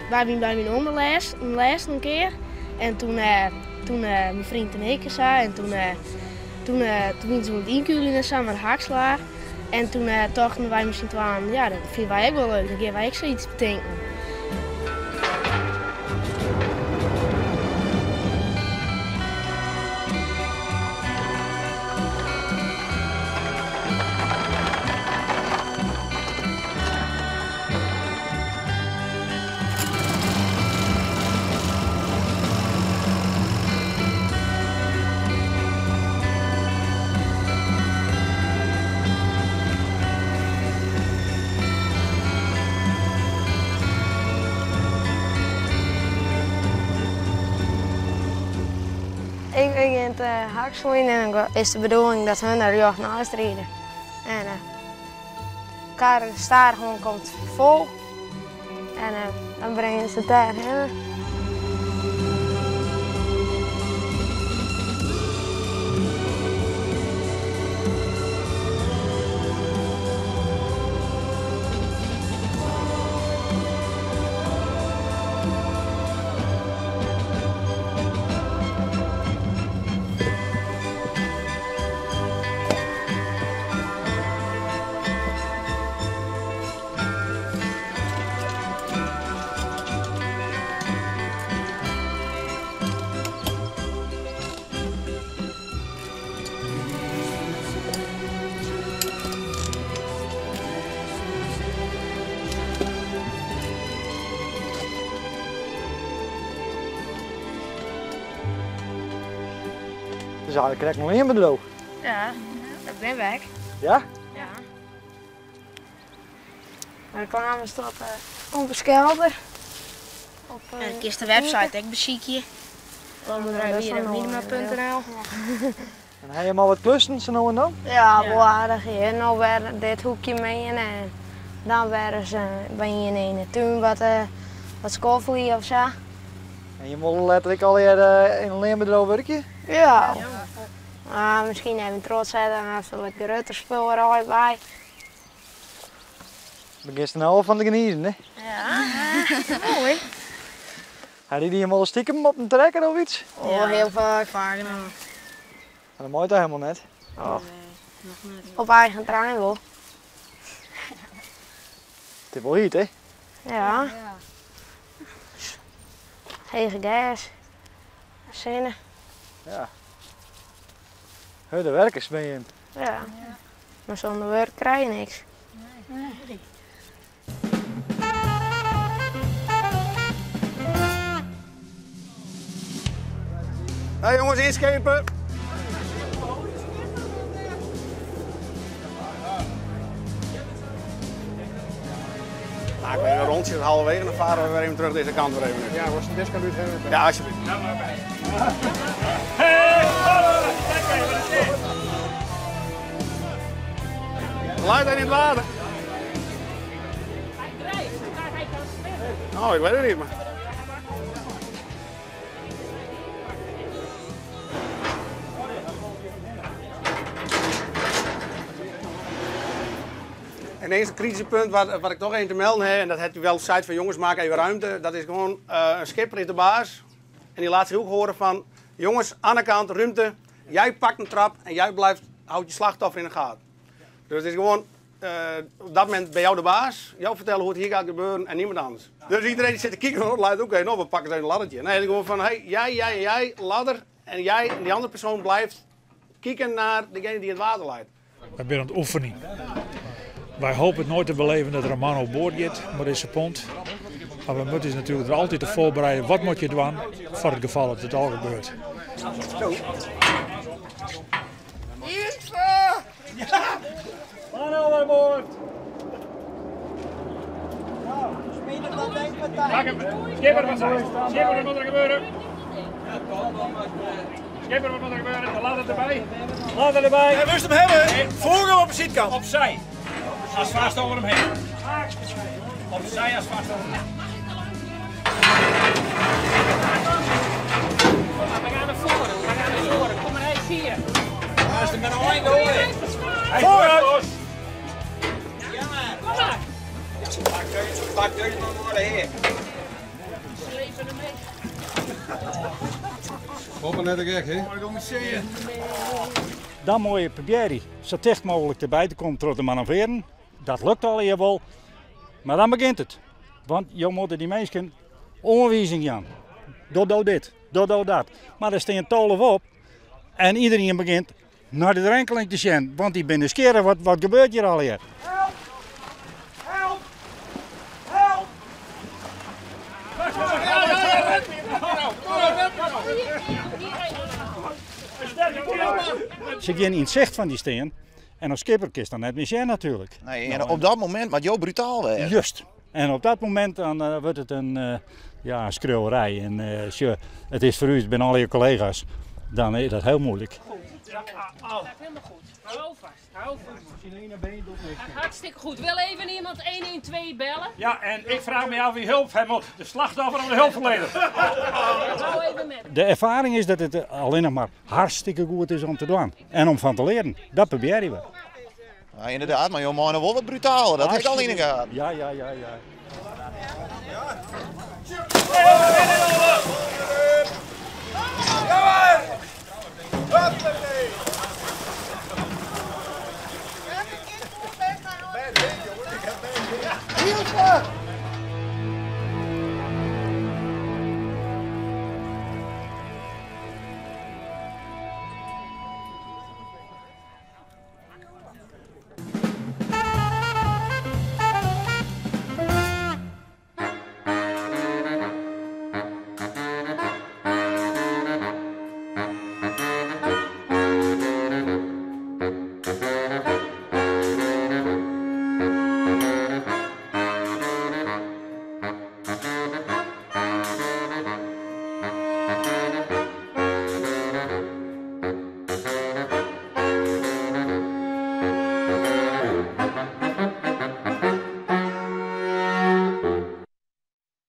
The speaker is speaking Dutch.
waren we bij mijn oma les een keer. En toen mijn vriend en ik zag. En toen gingen ze met inkulen samen met de Haakslaar. En toen dachten wij misschien van, ja, dat vinden wij ook wel leuk. Dan gaan wij ook zoiets bedenken. Ik ga in het hakselen en dan is de bedoeling dat hun naar joch naar huis rijden. En de kar staar gewoon komt vol en dan brengen ze het daarheen. Dus eigenlijk krijg ik nog één bedroog. Ja, dat ben weg. Ja? Ja. Maar de kwamen staat op een skelder. En dan kies de website ook beziekje. Minima.nl. En heb je maar wat klussen zo nou en dan? Ja, bewaardig. Nou werd dit hoekje mee en dan werden ze bij je in de tuin wat schoffelen of zo. En je moet letterlijk alweer in een leenbedroog werken? Ja. Misschien even trots zijn, dan heeft er wat gerutterspul er al bij. Begint er nou al van te genieten, hè? Ja, mooi. Had je die hem al stiekem op een trekker of iets? Oh, heel vaak. Vaak nou. Dat moet toch helemaal net? Oh. Op eigen trein wel. Het is wel heet, hè? Ja. Hege gas. Zinnen. Ja. De werkers ben je in. Ja. Maar zonder werk krijg je niks. Nee. Hé jongens, inschepen! Nou, ik ben een rondje, het halverwege, dan varen we weer even terug deze kant weer even. Ja, was een discount hebben? Ja, alsjeblieft. Luid hij in het water? Oh, ik weet het niet, maar... En eens een crisispunt wat ik toch even te melden heb, en dat heeft u wel op de site van jongens, maak even ruimte. Dat is gewoon een schipper is de baas. En die laat zich ook horen van, jongens, aan de kant, ruimte. Jij pakt een trap en jij houdt je slachtoffer in de gaten. Dus het is gewoon, op dat moment ben jou de baas. Jou vertellen hoe het hier gaat gebeuren en niemand anders. Dus iedereen die zit te kijken, laat ook even op, we pakken eens een laddertje. Nee, gewoon van, hey, jij, ladder. En jij en die andere persoon blijft kijken naar degene die het water leidt. We zijn aan het oefenen. Wij hopen het nooit te beleven dat er een man op boord gaat met deze pont. Maar we moeten natuurlijk er altijd te voorbereiden. Wat moet je doen voor het geval dat het al gebeurt. Ja! Man aan boord! Skipper, wat zijn? Skipper, wat moet er gebeuren? Skipper, wat moet er gebeuren? De ladder erbij. Ladder erbij! Hij moest hem hebben! Voor hem op de zijkant. Opzij. Als vast over hem heen. Opzij als vast over hem heen. We gaan naar voren. Kom maar eens hier. Hij is er met een lijn door. Vooruit! Ja maar. Kom maar. Pak deze nog maar heen. Hoppa net een gek, hè? Dan moet je proberen zo dicht mogelijk erbij te komen door te manoeuvreren. Dat lukt al hier wel. Maar dan begint het. Want je moet die mensen onwijzing aan. Doe dit, doe dat. Maar er staan tolen op. En iedereen begint naar de drenkeling te zien. Want die binnen skeren, wat gebeurt hier al hier? Help! Help! Help! Ze gaan in het zicht van die steen. En als skipper kist dan net meer zien natuurlijk. Nee, en op dat moment wat jou brutaal werd. Juist. En op dat moment dan wordt het een schreeuwerij. En het is voor u, bij al je collega's, dan is dat heel moeilijk. Ja, helemaal goed. Hou vast. Hou vast. Hartstikke goed. Wil even iemand 112 bellen? Ja, en ik vraag me af wie hulp hij moet. De slachtoffer of de hulpverlener. Hou even met. De ervaring is dat het alleen nog maar hartstikke goed is om te doen. En om van te leren. Dat proberen we. Ja, inderdaad, maar jouw mannen wel wat brutaler. Dat heb ik al in gehad. Ja.